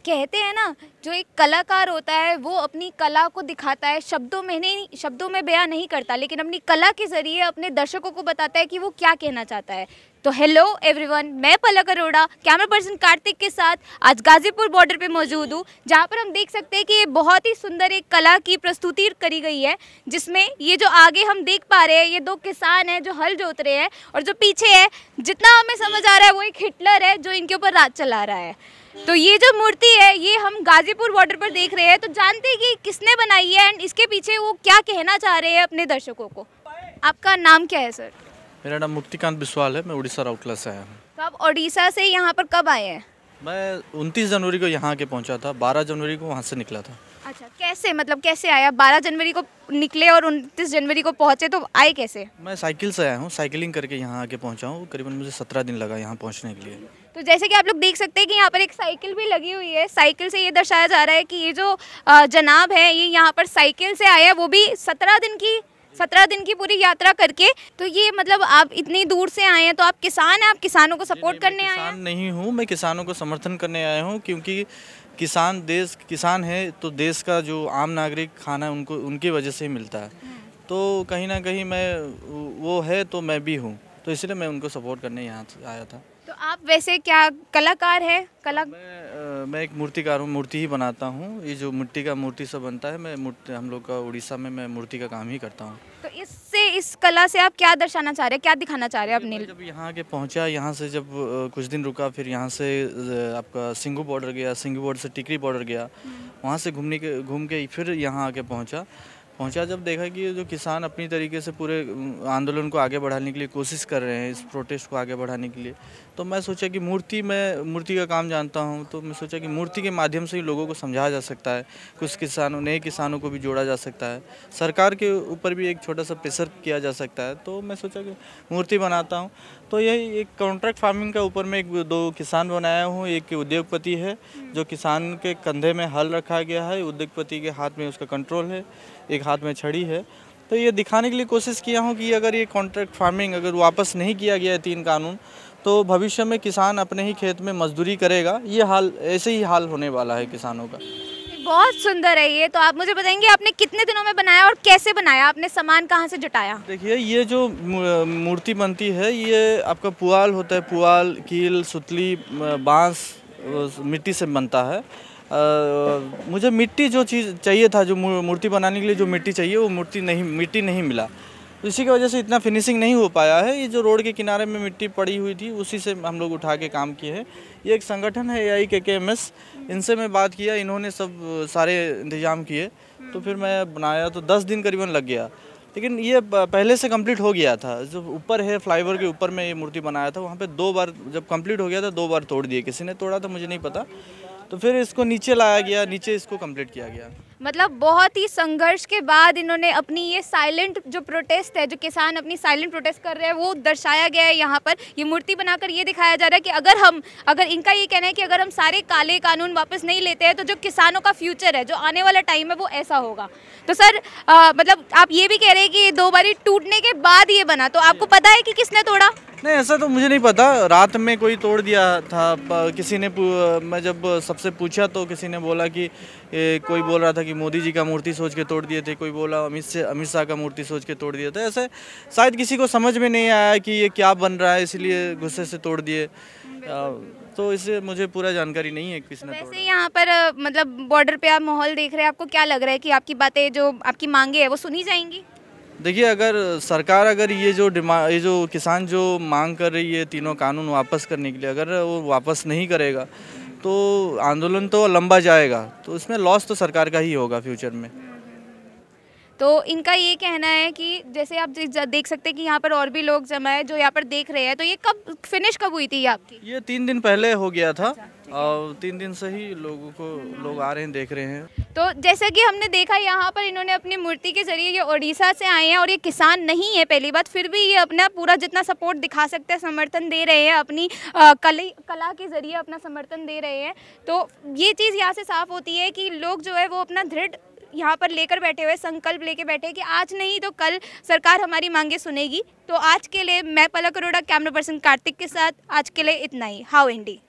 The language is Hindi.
कहते हैं ना, जो एक कलाकार होता है वो अपनी कला को दिखाता है, शब्दों में नहीं, शब्दों में बयां नहीं करता, लेकिन अपनी कला के ज़रिए अपने दर्शकों को बताता है कि वो क्या कहना चाहता है। तो हेलो एवरीवन, मैं पलक अरोड़ा कैमरा पर्सन कार्तिक के साथ आज गाज़ीपुर बॉर्डर पे मौजूद हूँ, जहाँ पर हम देख सकते हैं कि ये बहुत ही सुंदर एक कला की प्रस्तुति करी गई है, जिसमें ये जो आगे हम देख पा रहे हैं ये दो किसान हैं जो हल जोत रहे हैं, और जो पीछे है, जितना हमें समझ आ रहा है, वो एक हिटलर है जो इनके ऊपर राज चला रहा है। तो ये जो मूर्ति है ये हम गाज़ीपुर बॉर्डर पर देख रहे हैं, तो जानते हैं कि किसने बनाई है एंड इसके पीछे वो क्या कहना चाह रहे हैं अपने दर्शकों को। आपका नाम क्या है सर? मेरा नाम मुक्तिकांत बिस्वाल है, मैं उड़ीसा राउरकेला से आया हूँ। तो आप उड़ीसा से यहाँ पर कब आए हैं? मैं 29 जनवरी को यहाँ के पहुँचा था, 12 जनवरी को वहाँ से निकला था। अच्छा, कैसे, मतलब कैसे आया? 12 जनवरी को निकले और 29 जनवरी को पहुँचे, तो आए कैसे? मैं साइकिल से आया हूँ, साइकिलिंग करके यहाँ आके पहुँचा हूँ। करीबन मुझे 17 दिन लगा यहाँ पहुँचने के लिए। तो जैसे कि आप लोग देख सकते हैं कि यहाँ पर एक साइकिल भी लगी हुई है। साइकिल से ये दर्शाया जा रहा है कि ये जो जनाब है ये यहाँ पर साइकिल से आए हैं, वो भी 17 दिन की पूरी यात्रा करके। तो ये मतलब आप इतनी दूर से आए हैं, तो आप किसान हैं, आप किसानों को सपोर्ट करने आए हैं? किसान नहीं हूँ, मैं किसानों को समर्थन करने आया हूँ, क्योंकि किसान है तो देश का जो आम नागरिक खाना उनकी वजह से ही मिलता है। तो कहीं ना कहीं मैं वो है तो मैं भी हूँ, तो इसलिए मैं उनको सपोर्ट करने यहाँ आया था। तो आप वैसे क्या कलाकार हैं? मैं एक मूर्तिकार हूँ, मूर्ति ही बनाता हूँ। ये जो मिट्टी का मूर्ति सब बनता है, हम लोग का उड़ीसा में मैं मूर्ति का काम ही करता हूँ। तो इस कला से आप क्या दर्शाना चाह रहे हैं, क्या दिखाना चाह रहे हैं अपने? जब यहाँ के पहुँचा, यहाँ से जब कुछ दिन रुका, फिर यहाँ से आपका सिंघू बॉर्डर गया, सिंघू बॉर्डर से टिकरी बॉर्डर गया, वहाँ से घूम के फिर यहाँ आके पहुँचा। जब देखा कि जो किसान अपनी तरीके से पूरे आंदोलन को आगे बढ़ाने के लिए कोशिश कर रहे हैं, इस प्रोटेस्ट को आगे बढ़ाने के लिए, तो मैं सोचा कि मैं मूर्ति का काम जानता हूं, तो मैं सोचा कि मूर्ति के माध्यम से ही लोगों को समझाया जा सकता है, कुछ नए किसानों को भी जोड़ा जा सकता है, सरकार के ऊपर भी एक छोटा सा प्रेशर किया जा सकता है। तो मैं सोचा कि मूर्ति बनाता हूँ। तो यही एक कॉन्ट्रैक्ट फार्मिंग का ऊपर में दो किसान बनाया हूँ। एक उद्योगपति है, जो किसान के कंधे में हल रखा गया है, उद्योगपति के हाथ में उसका कंट्रोल है, एक हाथ में छड़ी है। तो ये दिखाने के लिए कोशिश किया हूँ कि अगर ये कॉन्ट्रैक्ट फार्मिंग अगर वापस नहीं किया गया है 3 कानून, तो भविष्य में किसान अपने ही खेत में मजदूरी करेगा। ये हाल ऐसे ही हाल होने वाला है किसानों का। बहुत सुंदर है ये। तो आप मुझे बताएंगे आपने कितने दिनों में बनाया और कैसे बनाया, आपने सामान कहाँ से जुटाया? देखिए, ये जो मूर्ति बनती है ये आपका पुआल होता है, पुआल, कील, सुतली, बांस, मिट्टी से बनता है। मुझे मिट्टी जो चीज़ चाहिए था, जो मूर्ति बनाने के लिए जो मिट्टी चाहिए, वो मिट्टी नहीं मिला, तो इसी की वजह से इतना फिनिशिंग नहीं हो पाया है। ये जो रोड के किनारे में मिट्टी पड़ी हुई थी, उसी से हम लोग उठा के काम किए हैं। ये एक संगठन है AIKKMS, इनसे मैं बात किया, इन्होंने सब सारे इंतजाम किए, तो फिर मैं बनाया। तो 10 दिन करीबन लग गया, लेकिन ये पहले से कंप्लीट हो गया था। जो ऊपर है, फ्लाईओवर के ऊपर में ये मूर्ति बनाया था, वहाँ पे 2 बार जब कंप्लीट हो गया था, 2 बार तोड़ दिए। किसी ने तोड़ा था, मुझे नहीं पता, तो फिर इसको नीचे लाया गया, नीचे इसको कंप्लीट किया गया। मतलब बहुत ही संघर्ष के बाद इन्होंने अपनी ये साइलेंट जो प्रोटेस्ट है, जो किसान अपनी साइलेंट प्रोटेस्ट कर रहे हैं, वो दर्शाया गया है यहाँ पर। ये मूर्ति बनाकर ये दिखाया जा रहा है कि अगर इनका ये कहना है कि अगर हम सारे काले कानून वापस नहीं लेते हैं, तो जो किसानों का फ्यूचर है, जो आने वाला टाइम है, वो ऐसा होगा। तो सर मतलब आप ये भी कह रहे हैं कि 2 बारी टूटने के बाद ये बना, तो आपको पता है कि किसने तोड़ा? नहीं, ऐसा तो मुझे नहीं पता। रात में कोई तोड़ दिया था, किसी ने, मैं जब सबसे पूछा तो किसी ने बोला कि कोई बोल रहा था कि मोदी जी का मूर्ति सोच के तोड़ दिए थे, कोई बोला अमित शाह का मूर्ति सोच के तोड़ दिया था। ऐसे शायद किसी को समझ में नहीं आया कि ये क्या बन रहा है, इसलिए गुस्से से तोड़ दिए। तो इससे मुझे पूरा जानकारी नहीं है किसने तोड़ा। वैसे यहाँ पर मतलब बॉर्डर पे आप माहौल देख रहे हैं, आपको क्या लग रहा है कि आपकी बातें, जो आपकी मांगे है, वो सुनी जाएंगी? देखिए, अगर सरकार ये जो किसान जो मांग कर रही है 3 कानून वापस करने के लिए, अगर वो वापस नहीं करेगा तो आंदोलन तो लंबा जाएगा, तो इसमें लॉस तो सरकार का ही होगा फ्यूचर में। तो इनका ये कहना है कि जैसे आप देख सकते हैं कि यहाँ पर और भी लोग जमा है जो यहाँ पर देख रहे हैं। तो ये फिनिश कब हुई थी आपकी? ये 3 दिन पहले हो गया था, और 3 दिन से ही लोग आ रहे हैं, देख रहे हैं। तो जैसा कि हमने देखा, यहाँ पर इन्होंने अपनी मूर्ति के जरिए, ये उड़ीसा से आए हैं और ये किसान नहीं है पहली बात, फिर भी ये अपना पूरा जितना सपोर्ट दिखा सकते हैं, समर्थन दे रहे हैं, अपनी कला के जरिए अपना समर्थन दे रहे हैं। तो ये चीज़ यहाँ से साफ होती है कि लोग जो है वो अपना दृढ़ यहाँ पर लेकर बैठे हुए, संकल्प लेके बैठे कि आज नहीं तो कल सरकार हमारी मांगे सुनेगी। तो आज के लिए मैं पलक अरोड़ा कैमरा पर्सन कार्तिक के साथ आज के लिए इतना ही। हाउ इंडी।